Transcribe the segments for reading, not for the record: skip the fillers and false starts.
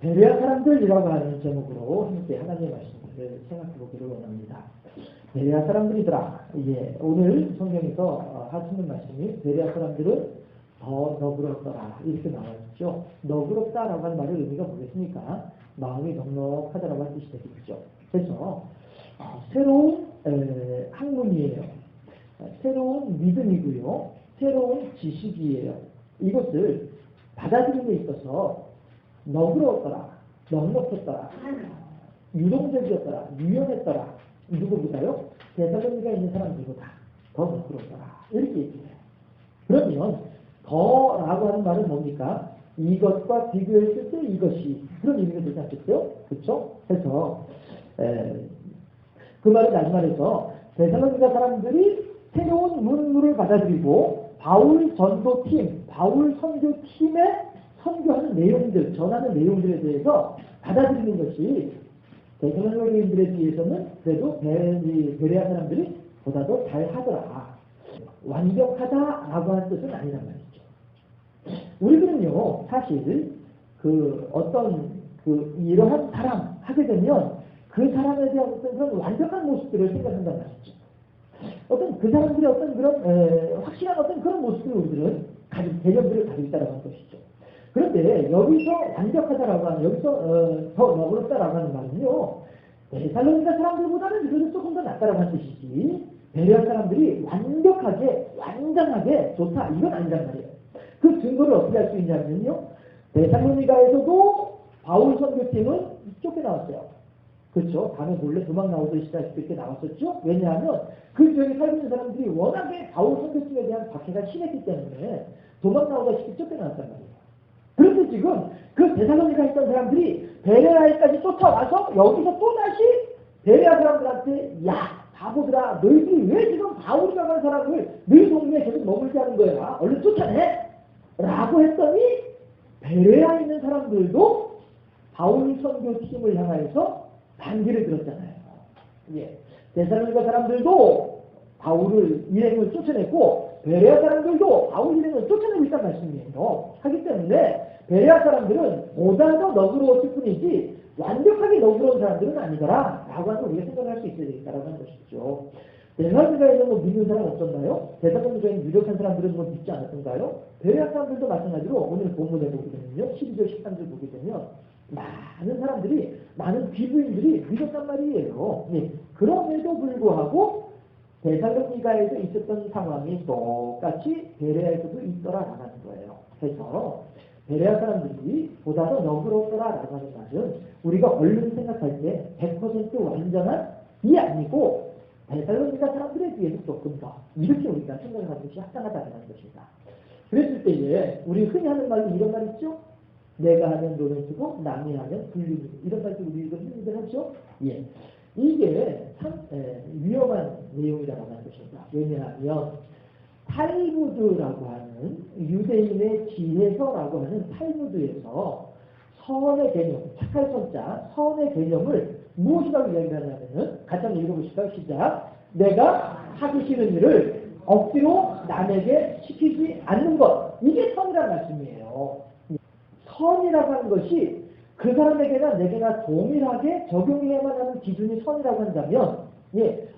베레아 사람들이라고 하는 제목으로 함께 하나님의 말씀을 생각해 보기를 원합니다. 베레아 사람들이더라. 오늘 성경에서 하시는 말씀이 베레아 사람들은 더 너그럽더라 이렇게 나와있죠. 너그럽다라고 하는 말의 의미가 뭐겠습니까? 마음이 넉넉하다라고 하는 뜻이 되겠죠. 그래서 새로운 학문이에요. 새로운 믿음이고요. 새로운 지식이에요. 이것을 받아들이는 데 있어서 너그러웠더라, 넉넉했더라, 유동적이었더라, 유연했더라. 누구보다요? 데살로니가에 있는 사람들보다 더 너그러웠더라. 이렇게 얘기해요. 그러면 더라고 하는 말은 뭡니까? 이것과 비교했을 때 이것이 그런 의미가 되지 않겠어요? 그렇죠? 그래서 그 말은 다시 말해서 데살로니가 사람들이 새로운 문물을 받아들이고 바울 전도팀, 바울 선교팀의 선교하는 내용들, 전하는 내용들에 대해서 받아들이는 것이 데살로니가인들에 비해서는 그래도 베레아 사람들이 보다 더 잘하더라. 완벽하다라고 하는 뜻은 아니란 말이죠. 우리들은요, 사실 이러한 사람 하게 되면 그 사람에 대한 어떤 그런 완벽한 모습들을 생각한단 말이죠. 어떤 그 사람들의 어떤 그런 확실한 어떤 그런 모습을 우리들은 개념들을 가지고 있다라고 하는 것이죠. 그런데 여기서 완벽하다라고 하는, 여기서 더 너그럽다라고 하는 말은요, 데살로니가 사람들보다는 그래도 조금 더 낫다라고 하는 뜻이지, 베레아 사람들이 완벽하게, 완전하게 좋다, 이건 아니란 말이에요. 그 증거를 어떻게 할 수 있냐면요, 데살로니가에서도 바울 선교팀은 쫓겨나왔어요. 그렇죠. 밤에 몰래 도망 나오듯이 이렇게 나왔었죠. 왜냐하면 그 지역에 살고 있는 사람들이 워낙에 바울 선교팀에 대한 박해가 심했기 때문에 도망 나오다시피 쫓겨나왔단 말이에요. 그런데 지금 그 데살로니가에 있던 사람들이 베레아에까지 쫓아와서 여기서 또다시 베레아 사람들한테 야 바보들아 너희들이 왜 지금 바울이라고 하는 사람을 너희 동네에 계속 머물게 하는 거야. 얼른 쫓아내! 라고 했더니 베레아에 있는 사람들도 바울 선교팀을 향하여서 반기를 들었잖아요. 데살로니가 사람들도 바울을 일행을 쫓아냈고 베레아 사람들도 바울 일행을 쫓아내고 있다는 말씀이에요. 하기 때문에 베레아 사람들은 보다 더 너그러웠을 뿐이지 완벽하게 너그러운 사람들은 아니더라 라고 하는 우리가 생각할 수 있어야 되겠다라고 하는 것이죠. 데살로니가에는 뭐 믿는 사람 없었나요? 데살로니가에 유력한 사람들은 뭐 믿지 않았던가요? 베레아 사람들도 마찬가지로 오늘 본문에 보게 되면요, 12절 13절 보게 되면 많은 사람들이, 많은 귀부인들이 믿었단 말이에요. 그럼에도 불구하고 데살로니가에서 있었던 상황이 똑같이 베레아에서도 있더라라고 하는 거예요. 그래서 베레아 사람들이 보다 더 너그럽더라라고 하는 말은 우리가 얼른 생각할 때 100% 완전한 이 아니고 데살로니가 사람들에 비해서 조금 더 이렇게 우리가 생각하는 것이 합당하다는 것입니다. 그랬을 때에 우리 흔히 하는 말로 이런 말 있죠? 내가 하면 노는 쓰고 남이 하면 불리고 이런 말도 우리 이거 흔히들 하죠? 이게 참 위험한 내용이라고 하는 것입니다. 왜냐하면 탈무드라고 하는 유대인의 지혜서라고 하는 탈무드에서 선의 개념, 착할 선자, 선의 개념을 무엇이라고 이야기하냐면은 같이 한번 읽어보실까요? 시작. 내가 하기 싫은 일을 억지로 남에게 시키지 않는 것. 이게 선이라는 말씀이에요. 선이라고 하는 것이 그 사람에게나 내게나 동일하게 적용해야만 하는 기준이 선이라고 한다면,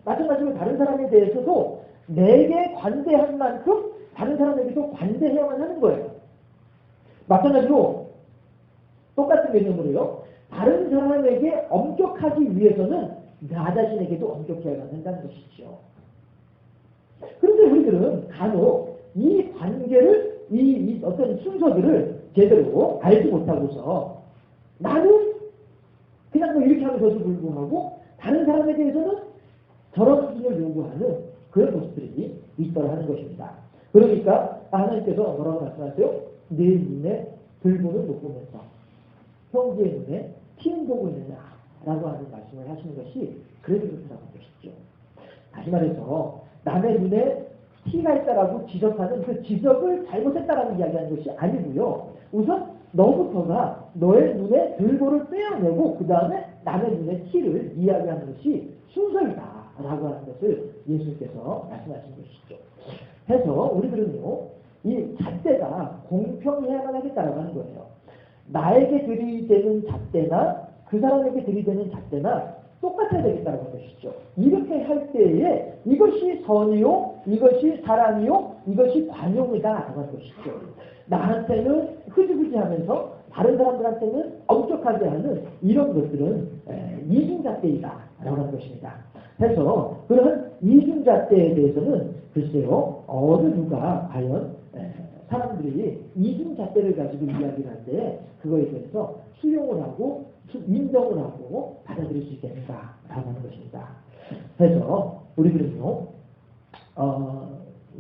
마찬가지로 다른 사람에 대해서도 내게 관대한 만큼 다른 사람에게도 관대해야만 하는 거예요. 마찬가지로 똑같은 개념으로요, 다른 사람에게 엄격하기 위해서는 나 자신에게도 엄격해야만 한다는 것이죠. 그런데 우리들은 간혹 이 관계를, 이 어떤 순서들을 제대로 알지 못하고서 나는 그냥 뭐 이렇게 하면서도 불구하고 다른 사람에 대해서는 저런 수준을 요구하는 그런 모습들이 있더라 하는 것입니다. 그러니까 하나님께서 뭐라고 말씀하세요? 내 눈에 들보는 못 보면서 형제의 눈에 티는 보고 있느냐라고 하는 말씀을 하시는 것이 그래도 그렇다는 것이죠. 다시 말해서 남의 눈에 티가 있다라고 지적하는 그 지적을 잘못했다라는 이야기하는 것이 아니고요. 우선 너부터가 너의 눈에 들보를 빼어내고 그 다음에 남의 눈에 티를 이야기하는 것이 순서이다라고 하는 것을 예수님께서 말씀하신 것이죠. 그래서 우리들은요, 이 잣대가 공평해야만 하겠다라고 하는 거예요. 나에게 들이대는 잣대나 그 사람에게 들이대는 잣대나 똑같아야 되겠다는 것이죠. 이렇게 할 때에 이것이 선이요, 이것이 사랑이요, 이것이 관용이다라고 하는 것이죠. 나한테는 흐지부지 하면서 다른 사람들한테는 엄격하게 하는 이런 것들은 이중잣대이다라고 하는 것입니다. 그래서 그런 이중잣대에 대해서는 글쎄요, 어느 누가 과연 사람들이 이중잣대를 가지고 이야기를 할 때 그거에 대해서 수용을 하고 인정을 하고 받아들일 수 있겠는가라고 하는 것입니다. 그래서 우리들은요,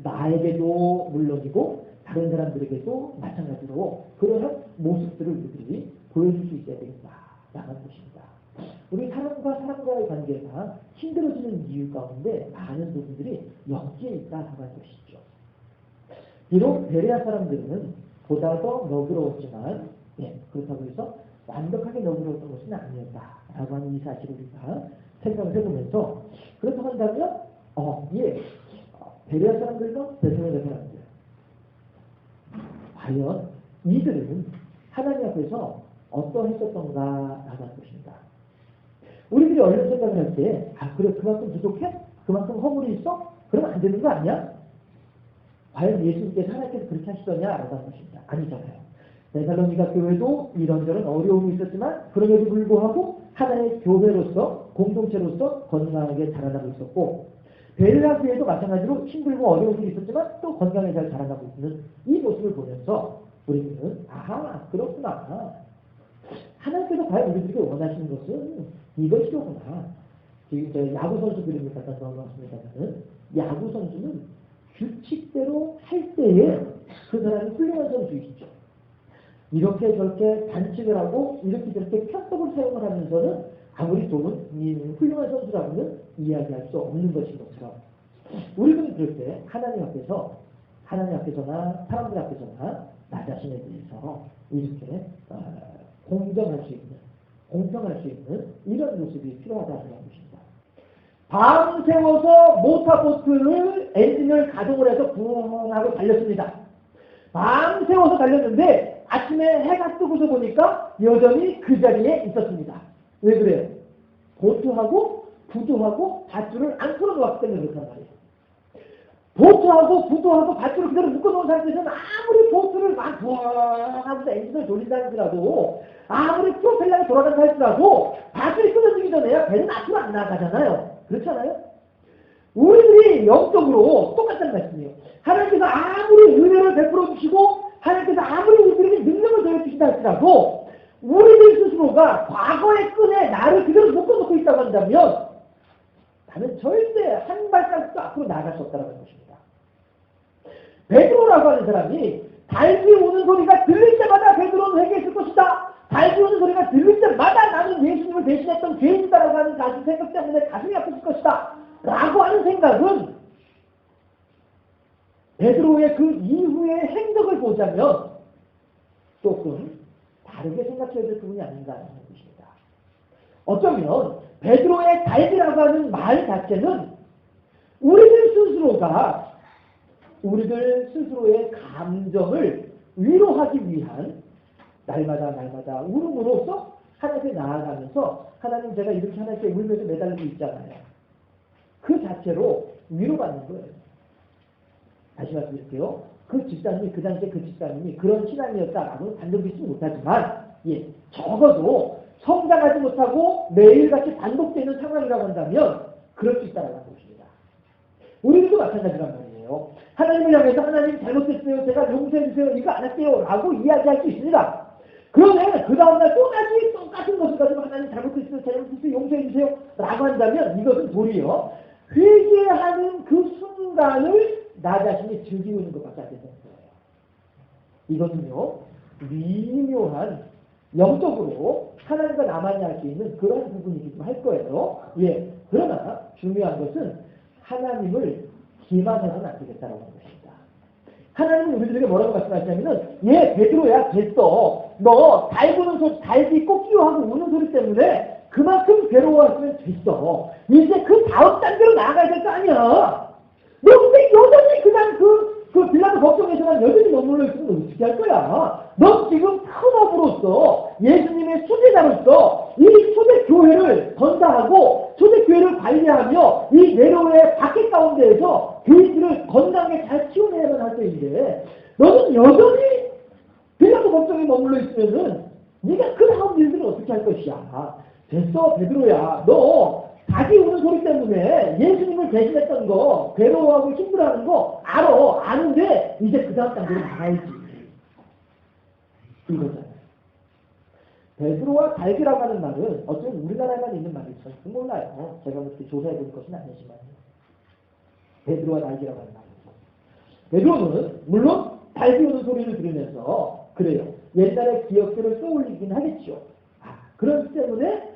나에게도 물론이고 다른 사람들에게도 마찬가지로 그러한 모습들을 우리들이 보여줄 수 있어야 되겠다라고 하는 것입니다. 우리 사람과 사람과의 관계가 힘들어지는 이유 가운데 많은 부분들이 여기에 있다라고 하는 것이죠. 비록 베레아 사람들은 보다 더 너그러웠지만 그렇다고 해서 완벽하게 너그러웠던 것은 아니었다라고 하는 이 사실을 우리가 생각을 해보면서 그렇다고 한다면 베레아 사람들과 데살로니가 사람들 과연 이들은 하나님 앞에서 어떠했었던가라고 하는 것입니다. 우리들이 얼른 생각을 할 때 그래 그만큼 부족해? 그만큼 허물이 있어? 그러면 안 되는 거 아니야? 과연 예수님께서 하나님께서 그렇게 하시더냐라고 하는 것입니다. 아니잖아요. 데살로니가 교회도 이런저런 어려움이 있었지만 그럼에도 불구하고 하나의 교회로서 공동체로서 건강하게 자라나고 있었고 베레아 교회도 마찬가지로 힘들고 어려움이 있었지만 또 건강하게 잘 자라나고 있는 이 모습을 보면서 우리는 그렇구나. 하나님께서 과연 우리들에게 원하시는 것은 이것이로구나. 지금 저희 야구 선수들을 갖다 넣어놨습니다만은 야구 선수는 규칙대로 할 때에 그 사람이 훌륭한 선수이시죠. 이렇게 저렇게 반칙을 하고 이렇게 저렇게 편법을 사용을 하면서는 아무리 좋은 훌륭한 선수라고는 이야기할 수 없는 것인 것처럼 우리는 그럴 때 하나님 앞에서나 사람들 앞에서나 나 자신에 대해서 이렇게 공정할 수 있는, 공평할 수 있는 이런 모습이 필요하다는 것입니다. 밤새워서 모터보트를 엔진을 가동을 해서 붕 하고 달렸습니다. 밤새워서 달렸는데 아침에 해가 뜨고서 보니까 여전히 그 자리에 있었습니다. 왜 그래요? 보트하고 부두하고 밧줄을 안 풀어놓았기 때문에 그렇단 말이에요. 보트하고 부두하고 밧줄을 그대로 묶어놓은 상태에서는 아무리 보트를 막 부엉 하면서 엔진을 돌린다 할지라도 아무리 프로펠러가 돌아간다 할지라도 밧줄이 끊어지기 전에야 배는 앞으로 안 나가잖아요. 그렇잖아요? 우리들이 영적으로 똑같다는 말씀이에요. 하나님께서 아무리 은혜를 베풀어 주시고 하나님께서 아무리 우리들에게 능력을 더해주신다 할지라도 우리들 스스로가 과거의 끈에 나를 그대로 묶어놓고 있다고 한다면 나는 절대 한 발짝도 앞으로 나갈 수 없다는 것입니다. 베드로라고 하는 사람이 달기 오는 소리가 들릴 때마다 베드로는 회개했을 것이다. 달기 오는 소리가 들릴 때마다 나는 예수님을 대신했던 죄인이다라고 하는 자신 생각 때문에 가슴이 아팠을 것이다. 라고 하는 생각은 베드로의 그 이후의 행적을 보자면 조금 다르게 생각해야 될 부분이 아닌가 하는 것입니다. 어쩌면 베드로의 달기라고 하는 말 자체는 우리들 스스로의 감정을 위로하기 위한 날마다 울음으로써 하나님께 나아가면서 하나님 제가 이렇게 하나님께 울면서 매달리고 있잖아요. 그 자체로 위로받는 거예요. 다시 말씀드릴게요. 그 집사님이 그 당시에 그 집사님이 그런 신앙이었다라고 단정짓지 못하지만 적어도 성장하지 못하고 매일같이 반복되는 상황이라고 한다면 그럴 수 있다라는 것입니다. 우리들도 마찬가지란 말이에요. 하나님을 향해서 하나님 잘못했어요. 제가 용서해주세요. 이거 안 할게요. 라고 이야기할 수 있습니다. 그러면 그 다음날 또다시 똑같은 것을 가지고 하나님 잘못했어요. 용서해주세요. 라고 한다면 이것은 도리어 회개하는 그 순간을 나 자신이 즐기고 있는 것밖에 안 된다는 거예요. 이것은요, 미묘한 영적으로 하나님과 나만이 할 수 있는 그런 부분이기도 할 거예요. 그러나 중요한 것은 하나님을 기만해서는 안 되겠다라고 하는 것입니다. 하나님은 우리들에게 뭐라고 말씀하시냐면은 베드로야 됐어. 너 달기 꼭지하고 우는 소리 때문에 그만큼 괴로워했으면 됐어. 이제 그 다음 단계로 나아가야 될 거 아니야. 너 근데 여전히 그냥 그 빌라도 걱정해서만 여전히 머물러 있으면 어떻게 할 거야? 너 지금 큰 업으로서 예수님의 수제자로서 이 초대교회를 건사하고 초대교회를 관리하며 이 네로의 밖에 가운데에서 교인들을 건강하게 잘 키워내야만 할 때인데 너는 여전히 빌라도 법정에 머물러 있으면은 네가 그 다음 일들을 어떻게 할 것이야. 됐어 베드로야. 너 자기 우는 소리 때문에 예수님을 대신했던 거 괴로워하고 힘들어하는 거 아는데 이제 그 다음 단계로 나가야지. 이거잖아요. 베드로와 달기라고 하는 말은 어쩌면 우리나라에만 있는 말일지 몰라요. 제가 그렇게 조사해 볼 것은 아니지만 베드로와 달기라고 하는 말이죠. 베드로는 물론 달기 우는 소리를 들으면서 그래요. 옛날의 기억들을 떠올리긴 하겠죠. 그렇기 때문에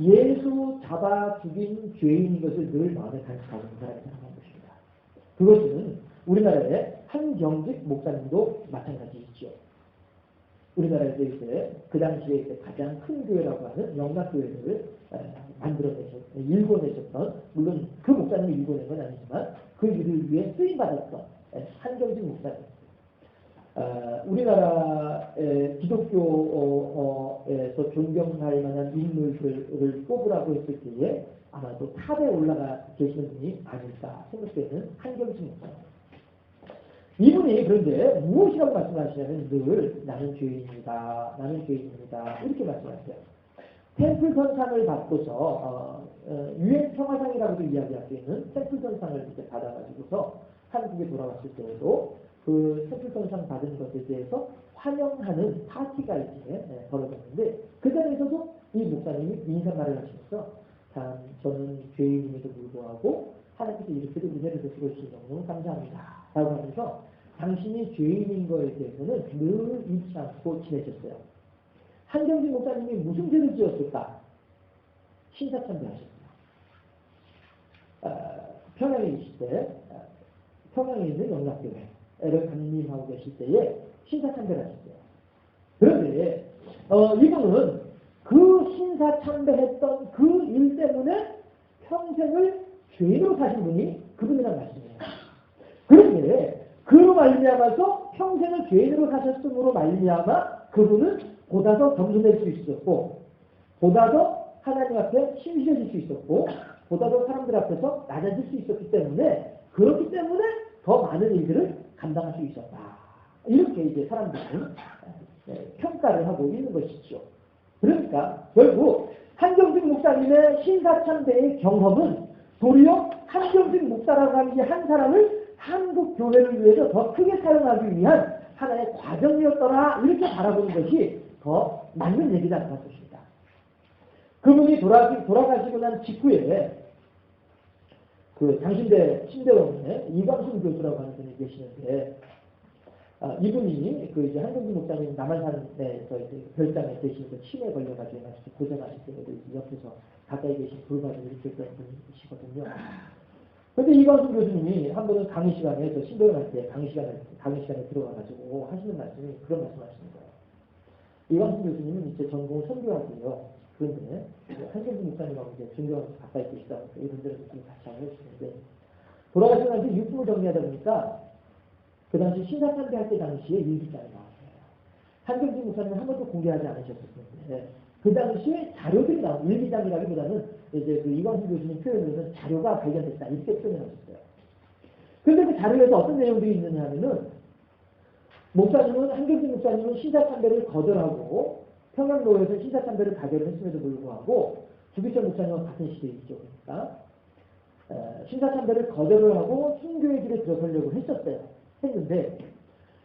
예수 잡아 죽인 죄인인 것을 늘 마음에 간직하는 사람이라는 것입니다. 그것은 우리나라의 한경직 목사님도 마찬가지이죠. 우리나라에서 이제 그 당시에 이제 가장 큰 교회라고 하는 영락교회를 일궈내셨던, 물론 그 목사님이 일궈낸 건 아니지만 그 일을 위해 쓰임받았던 한경직 목사님. 우리나라의 기독교에서 존경할 만한 인물들을 뽑으라고 했을 때에 아마도 탑에 올라가 계시는 분이 아닐까 생각되는 한경직 목사님. 이분이 그런데 무엇이라고 말씀하시냐면 늘 나는 죄인입니다. 나는 죄인입니다. 이렇게 말씀하세요. 템플턴상을 받고서 유엔 평화상이라고도 이야기할 수 있는 템플턴상을 이제 받아가지고서 한국에 돌아왔을 때에도 그 템플턴상 받은 것에 대해서 환영하는 파티가 이제 벌어졌는데 그 자리에서도 이 목사님이 인사말을 하시면서 참 저는 죄인임에도 불구하고 하나님께서 이렇게도 은혜를 베풀어 주시니 너무 감사합니다. 라고 하면서 당신이 죄인인 거에 대해서는 늘 잊지 않고 지내셨어요. 한경진 목사님이 무슨 죄를 지었을까? 신사참배하셨어요. 평양에 계실 때 평양에 있는 영락교회를 강림하고 계실 때에 신사참배를 하셨어요. 그런데 이분은 그 신사참배했던 그 일 때문에 평생을 죄인으로 사신 분이 그분이란 말씀이에요. 그런데 그로 말미암아서 평생을 죄인으로 사셨음으로 말미암아 그분은 보다 더 겸손할 수 있었고 보다 더 하나님 앞에 신실해질 수 있었고 보다 더 사람들 앞에서 낮아질 수 있었기 때문에 그렇기 때문에 더 많은 일들을 감당할 수 있었다. 이렇게 이제 사람들은 평가를 하고 있는 것이죠. 그러니까 결국 한경직 목사님의 신사참배의 경험은 도리어 한경직 목사라고 하는 게 한 사람을 한국 교회를 위해서 더 크게 사용하기 위한 하나의 과정이었더라. 이렇게 바라보는 것이 더 맞는 얘기지 않나 싶습니다. 그분이 돌아가시고 난 직후에 그 당신대 신대원의 이광순 교수라고 하는 분이 계시는데 이분이 그 이제 한경직 목사님 남한산에서 이제 별장에 계시면서 치매에 걸려가지고 고생하실 때에도 옆에서 가까이 계신 불만을 일으켰던 분이시거든요. 그런데 이광순 교수님이 한 번은 강의 시간에 저 신도연할 때 강의 시간에 들어가가지고 하시는 말씀이 그런 말씀하시는 거예요. 이광순 교수님은 이제 전공 선교학이에요. 그런데 한경직 목사님하고 이제 존경하면서 가까이 계시다 보니까 이분들은 좀 같이 알려주시는데 돌아가시고 난 뒤에 유품을 정리하다 보니까 그 당시 신사참배 할 때 당시에 일기장이 나왔어요. 한경직 목사님은 한 번도 공개하지 않으셨었는데 그 당시에 자료들이 나온 일기장이라기보다는 이제 그 이광수 교수님 표현으로는 자료가 발견됐다 이렇게 표현하셨어요. 그런데 그 자료에서 어떤 내용들이 있느냐 하면은 한경직 목사님은 신사참배를 거절하고 평양로에서 신사참배를 가결을 했음에도 불구하고 주기철 목사님과 같은 시대이죠. 그러니까 신사참배를 거절을 하고 순교의 길에 들어서려고 했는데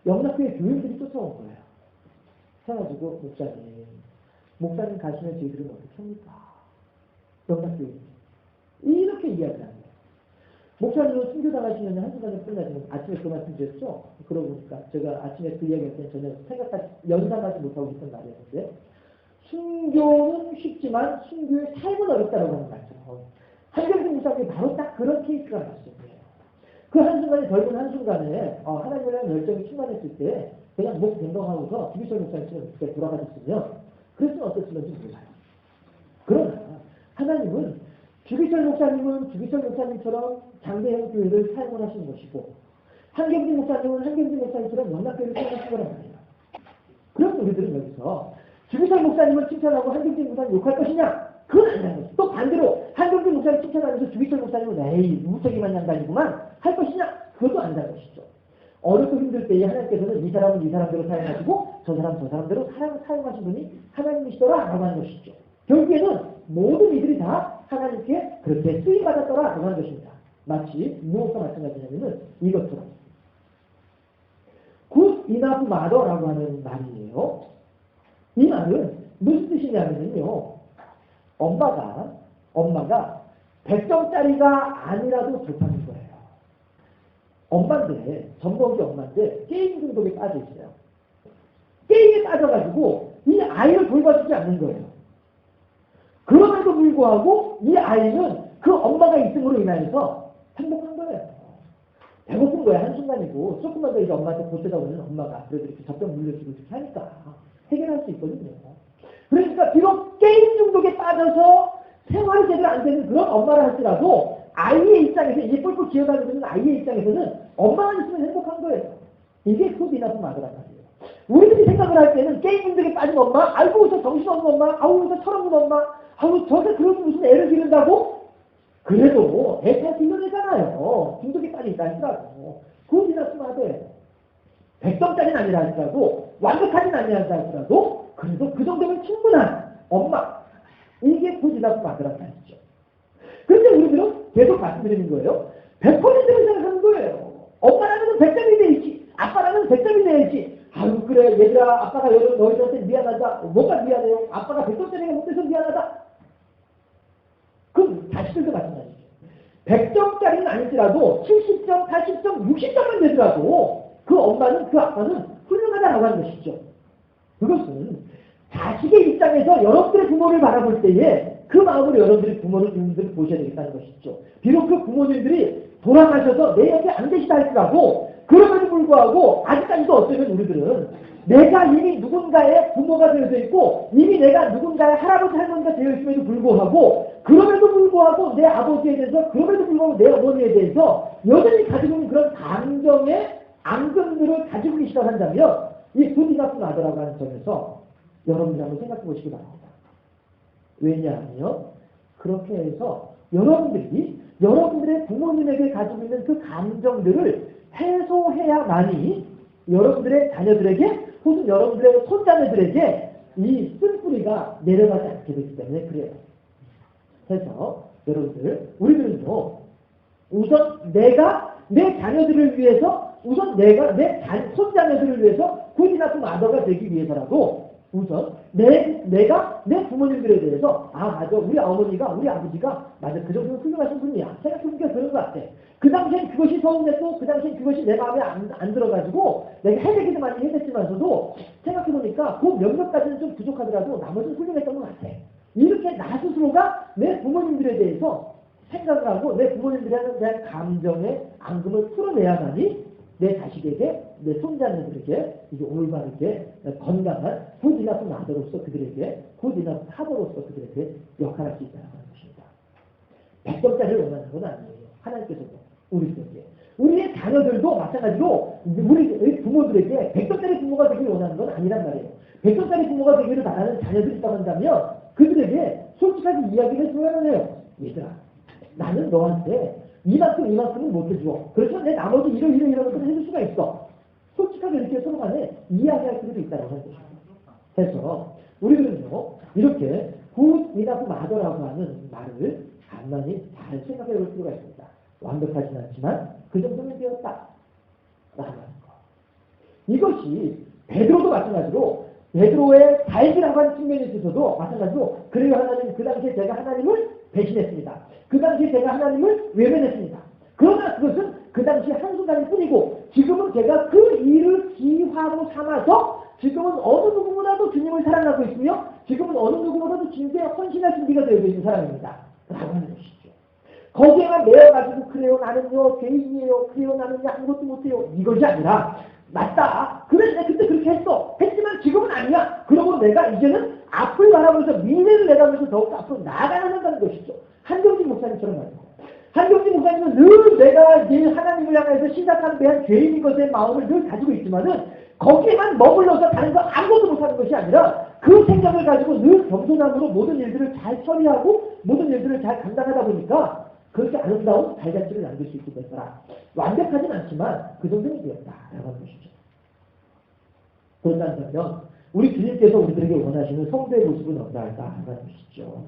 영락교회 교인들이 쫓아온 거예요. 해가지고 목사님 가시면 저희들은 어떻게 합니까? 영락교회 이렇게 이야기를 합니다. 목사님은 순교당하시면 한두 달에 끝나시면 아침에 그 말씀 드렸죠? 그러고 보니까 제가 아침에 그 이야기할 때 전혀 연상하지 못하고 있던 말이었는데 순교는 쉽지만 순교의 삶은 어렵다고 하는 말씀. 한경직 목사님이 바로 딱 그런 케이스가 나왔어요. 그 한순간에 젊은 한순간에 하나님에 대한 열정이 충만했을 때 그냥 목 변동하고서 주기철 목사님처럼 그때 돌아가셨으면 그랬으면 어땠을지 몰라요. 그러나 하나님은 주기철 목사님처럼 장대형 교회를 사용을 하시는 것이고 한경직 목사님은 한경직 목사님처럼 영락교회를 사용하신 거란 말이에요. 그럼 우리들은 여기서 주기철 목사님을 칭찬하고 한경진 목사님 욕할 것이냐? 그건 아니라는 거죠. 또 반대로 한경진 목사님 칭찬하면서 주기철 목사님은 에이 무책임한 양반이구만 할 것이냐? 그것도 아니라는 것이죠. 어렵고 힘들 때에 하나님께서는 이 사람은 이 사람대로 사용하시고 저 사람은 저 사람대로 사용하신 분이 하나님이시더라 라고 하는 것이죠. 결국에는 모든 이들이 다 하나님께 그렇게 쓰임받았더라 라고 하는 것입니다. 마치 무엇과 마찬가지냐면은 이것처럼 good enough mother라고 하는 말이에요. 이 말은 무슨 뜻이냐면요. 엄마가 100점짜리가 아니라도 좋다는 거예요. 엄마인데, 전범기 엄마인데 게임 중독에 빠져 있어요. 게임에 빠져가지고 이 아이를 돌봐주지 않는 거예요. 그럼에도 불구하고 이 아이는 그 엄마가 있음으로 인하여서 행복한 거예요. 배고픈 거야 한순간이고 조금만 더 이제 엄마한테 보태다 보면 엄마가 그래도 이렇게 젖병 물려주고 이렇게 하니까 해결할 수 있거든요. 그러니까 비록 게임 중독에 빠져서 생활이 제대로 안 되는 그런 엄마를 할지라도 아이의 입장에서 이제 뿔뿔 기어가고 있는 아이의 입장에서는 엄마가 있으면 행복한 거예요. 이게 굿이나프 마더란 말이에요. 우리들이 생각을 할 때는 게임 중독에 빠진 엄마, 아이고 저 정신없는 엄마, 아우 저 철없는 엄마, 아우 저게 그런 무슨 애를 기른다고? 그래도 애 잘 기르잖아요. 중독에 빠진다 할지라도 굿이나프 마더예요. 100점짜리는 아니라 할지라도 완벽하진 아니라 할지라도 그래도 그 정도면 충분한 엄마. 이게 굿이나프 마더란 말이죠. 그런데 우리들은 계속 말씀드리는 거예요. 100%를 생각하는 거예요. 엄마라면 100점이 돼야지. 아빠라면 100점이 돼야지. 아유 그래 얘들아 아빠가 너희들한테 미안하다. 뭐가 미안해요? 아빠가 100점짜리가 못돼서 미안하다. 그럼 자식들도 마찬가지죠. 100점짜리는 아니더라도 70점, 80점, 60점만 되더라도 그 엄마는 그 아빠는 훌륭하다라고 하는 것이죠. 그것은 자식의 입장에서 여러분들의 부모를 바라볼 때에 그 마음으로 여러분들이 부모님들을 보셔야 되겠다는 것이죠. 비록 그 부모님들이 돌아가셔서 내 옆에 안 계시다 할지라도 그럼에도 불구하고 아직까지도 어쩌면 우리들은 내가 이미 누군가의 부모가 되어져 있고 이미 내가 누군가의 할아버지 할머니가 되어 있음에도 불구하고 그럼에도 불구하고 내 아버지에 대해서 그럼에도 불구하고 내 어머니에 대해서 여전히 가지고 있는 그런 감정의 앙금들을 가지고 계시다고 한다면 이 굿이나프 마더라고 하는 점에서 여러분들 한번 생각해 보시기 바랍니다. 왜냐하면 그렇게 해서 여러분들의 부모님에게 가지고 있는 그 감정들을 해소해야만이 여러분들의 자녀들에게 혹은 여러분들의 손자녀들에게 이 쓴뿌리가 내려가지 않게 되기 때문에 그래요. 그래서 여러분들 우리들은요 우선 내가 내 자녀들을 위해서 우선 내가 내 손자녀들을 위해서 굿이나프 마더가 되기 위해서라도 우선 내가 내 부모님들에 대해서 맞아 우리 어머니가 우리 아버지가 맞아 그 정도는 훌륭하신 분이야 생각해보니까 그런 것 같아. 그 당시엔 그것이 서운했고 그 당시엔 그것이 내 마음에 안 들어가지고 내가 해내기도 많이 해냈지만서도 생각해보니까 그 몇몇 가지는 좀 부족하더라도 나머지는 훌륭했던 것 같아. 이렇게 나 스스로가 내 부모님들에 대해서 생각을 하고 내 부모님들에 대한 감정의 앙금을 풀어내야만이 내 자식에게, 내 손자녀들에게 이게 올바르게 건강한 굿이나프 마더로서 그들에게 굿이나프 하버로서 그들에게 역할할 수 있다는 것입니다. 100점짜리를 원하는 건 아니에요. 하나님께서도 우리들에게. 우리의 자녀들도 마찬가지로 우리 부모들에게 100점짜리 부모가 되기를 원하는 건 아니란 말이에요. 100점짜리 부모가 되기를 바라는 자녀들이 있다고 한다면 그들에게 솔직하게 이야기를 해줘야 해요. 얘들아 나는 너한테 이만큼은 못해줘. 그렇지만 내 나머지 이런 것들을 해줄 수가 있어. 솔직하게 이렇게 서로 간에 이야기할 필요도 있다고 하는 것입니다. 그래서 우리들은요 이렇게 굿이나프 마더라고 하는 말을 간단히 잘 생각해 볼 필요가 있습니다. 완벽하지는 않지만 그 정도는 되었다 라고 하는 거. 이것이 베드로도 마찬가지로 베드로의 자익이라고 하는 측면에 있어서도 마찬가지로 그래요 하나님 그 당시에 제가 하나님을 배신했습니다. 그 당시에 제가 하나님을 외면했습니다. 그러나 그것은 그 당시 한순간일 뿐이고 지금은 제가 그 일을 기화로 삼아서 지금은 어느 누구보다도 주님을 사랑하고 있으며 지금은 어느 누구보다도 주님께 헌신할 준비가 되어 있는 사람입니다. 라고 하는 것이죠. 거기에만 매여가지고 그래요 나는요 죄인이에요 그래요 나는요 아무것도 못해요 이것이 아니라 맞다 그래 내가 그때 그렇게 했지만 지금은 아니야. 그러고 내가 이제는 앞을 바라보면서 미래를 내다보면서 더욱 앞으로 나아가야 한다는 것이죠. 한경진 목사님처럼 말이에요. 한경진 목사님은 늘 내가 하나님을 향해서 신사탄배한 죄인인 것의 마음을 늘 가지고 있지만은 거기에만 머물러서 다른 거 아무것도 못하는 것이 아니라 그 생각을 가지고 늘 겸손함으로 모든 일들을 잘 처리하고 모든 일들을 잘 감당하다 보니까 그렇게 아름다운 발자취를 남길 수 있게 됐더라. 완벽하진 않지만 그 정도는 되었다라고 하는 것이죠. 그렇다면 우리 주님께서 우리들에게 원하시는 성도의 모습은 어떠할까 하는 것이죠.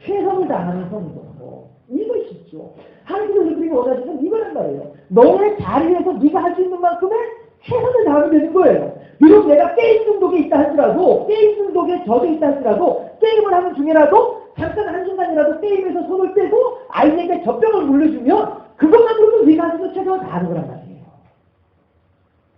최선을 다하는 성도, 이것이죠. 하나님께서 우리들에게 원하시는 이거란 말이에요. 너의 자리에서 네가 할 수 있는 만큼의 최선을 다하면 되는 거예요. 비록 내가 게임 중독에 있다 할지라도, 게임 중독에 젖어 있다 할지라도, 게임을 하는 중이라도 잠깐 한순간이라도 게임에서 손을 떼고 아이에게 젖병을 물려주면 그것만으로도 네가 할 수 있는 최선을 다하는 거란 말이에요.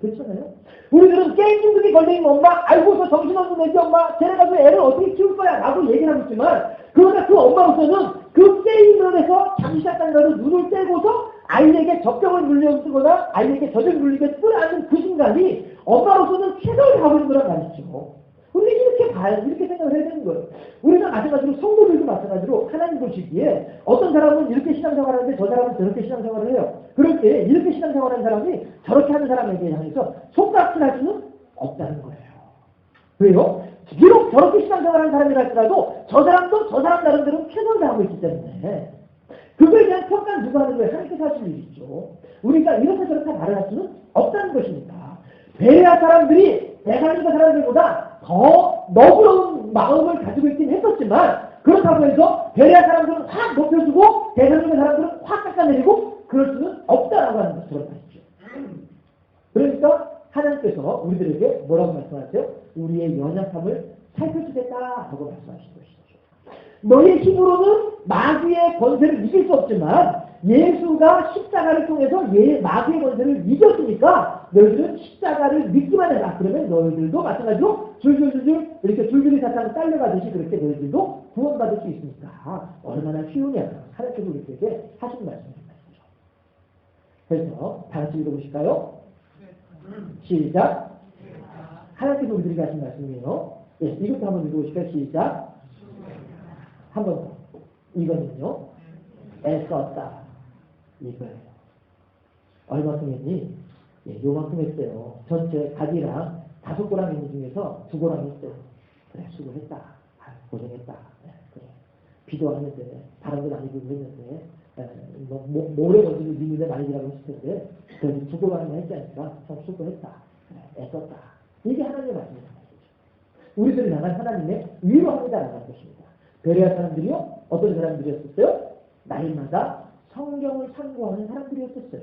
그렇잖아요? 우리들은 게임 중독에 걸려있는 엄마, 알고서 정신없는 애기 엄마, 쟤네 가서 애를 어떻게 키울 거야 라고 얘기를 하고 있지만 그러나 그 엄마로서는 그 게임을 해서 잠시 잠깐이라도 눈을 떼고서 아이에게 젖병을 물려주거나 아이에게 젖을 물리게 끌어안는 그 순간이 엄마로서는 최선을 다하고 있는 거란 말이죠. 우리가 이렇게 봐야, 이렇게 생각을 해야 되는 거예요. 우리가 마찬가지로 성도들도 마찬가지로 하나님 보시기에 어떤 사람은 이렇게 신앙생활을 하는데 저 사람은 저렇게 신앙생활을 해요. 그럴 때 이렇게 신앙생활하는 사람이 저렇게 하는 사람에게 향해서 손가락질 할 수는 없다는 거예요. 왜요? 비록 저렇게 신앙생활하는 사람이라 할지라도 저 사람도 저 사람 나름대로 최선을 다하고 있기 때문에 그거에 대한 평가는 누가 하는 거예요? 하나님께서 하시는 일이죠. 우리가 이렇게 저렇게 말을 할 수는 없다는 것입니다. 베레아 사람들이 대사님과 사람들보다 더 너그러운 마음을 가지고 있긴 했었지만 그렇다고 해서 베레아 사람들은 확 높여주고 대사님과 사람들은 확 깎아내리고 그럴 수는 없다라고 하는 것처럼 말이죠. 그러니까 하나님께서 우리들에게 뭐라고 말씀하세요? 우리의 연약함을 살펴주겠다라고 말씀하신 것이죠. 너의 힘으로는 마귀의 권세를 이길 수 없지만 예수가 십자가를 통해서 마귀의 권세를 이겼으니까 너희들은 십자가를 믿기만 해라. 그러면 너희들도 마찬가지로 줄줄줄줄 이렇게 줄줄이 사탕 딸려가듯이 그렇게 너희들도 구원받을 수 있으니까 얼마나 쉬우냐. 하나님께서 우리에게 하신 말씀입니다. 그래서 다 같이 읽어보실까요? 시작. 하나님께서 우리들에게 하신 말씀이에요. 예, 이것도 한번 읽어보실까요? 시작. 한 번 더. 이거는요. 애썼다. 이거예요. 얼마큼 했니? 예, 요만큼 했어요. 전체 각이랑 5고랑 있는 중에서 2고랑 했어요. 그래, 수고했다. 아, 고생했다. 예, 그래. 비도 왔는데, 바람도 많이 불고 했는데, 모래 건지도 네 눈에 많이 지나고 했을 텐데, 그래도 2고랑이나 했지 않을까? 참 수고했다. 그래, 애썼다. 이게 하나님의 말씀입니다. 우리들을 향한 하나님의 위로합니다라는 것입니다. 베레아 사람들이요? 어떤 사람들이었었어요? 날마다 성경을 참고하는 사람들이었었어요.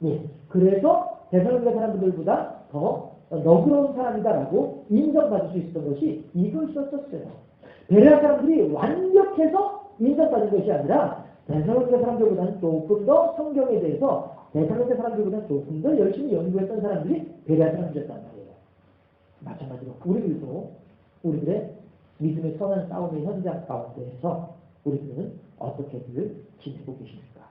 예. 그래서 대사로니가 사람들보다 더 너그러운 사람이다라고 인정받을 수 있었던 것이 이것이었었어요. 베레아 사람들이 완벽해서 인정받은 것이 아니라 대사로니가 사람들보다는 조금 더 성경에 대해서 대사로니가 사람들보다는 조금 더 열심히 연구했던 사람들이 베레아 사람들이었단 말이에요. 마찬가지로 우리들도 우리들의 믿음의 선한 싸움의 현장 가운데에서 우리들은 어떻게들 지내고 계십니까?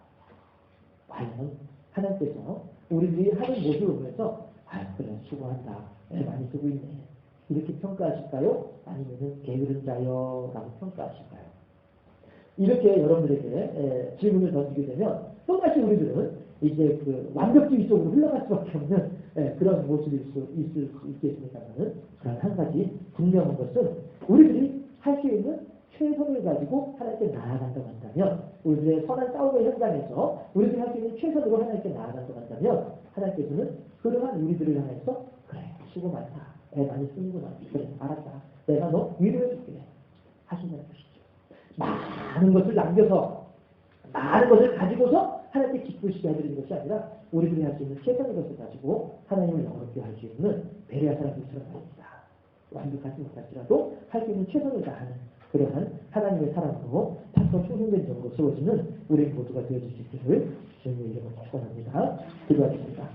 과연 하나님께서 우리들이 하는 모습을 보면서 그래 수고한다. 많이 쓰고 있네. 이렇게 평가하실까요? 아니면 게으른 자여 라고 평가하실까요? 이렇게 여러분들에게 질문을 던지게 되면 또다시 우리들은 이제 그 완벽주의 쪽으로 흘러갈 수밖에 없는 그런 모습일 수 있겠습니다만은 그런 한 가지 분명한 것은 우리들이 할 수 있는 최선을 가지고 하나님께 나아간다고 한다면 우리들의 선한 싸움의 현장에서 우리들이 할 수 있는 최선으로 하나님께 나아간다고 한다면 하나님께서는 그러한 우리들을 향해서 그래 수고 많다. 많이 쓰는구나. 그래 알았다. 내가 너 위로해줄게. 하신다는 것이죠. 많은 것을 남겨서 많은 것을 가지고서 하나님께 기쁘시게 해드리는 것이 아니라 우리들이 할 수 있는 최선의 것을 가지고 하나님을 영원롭게 할 수 있는 베레아 사람들처럼 말입니다. 완벽하지 못할지라도 할 수 있는 최선을 다하는 그러한 하나님의 사랑으로 참고 충성된 정으로 세워지는 우리 모두가 되어줄 수 있기를 주님의 이름으로 축원합니다. 기도하겠습니다.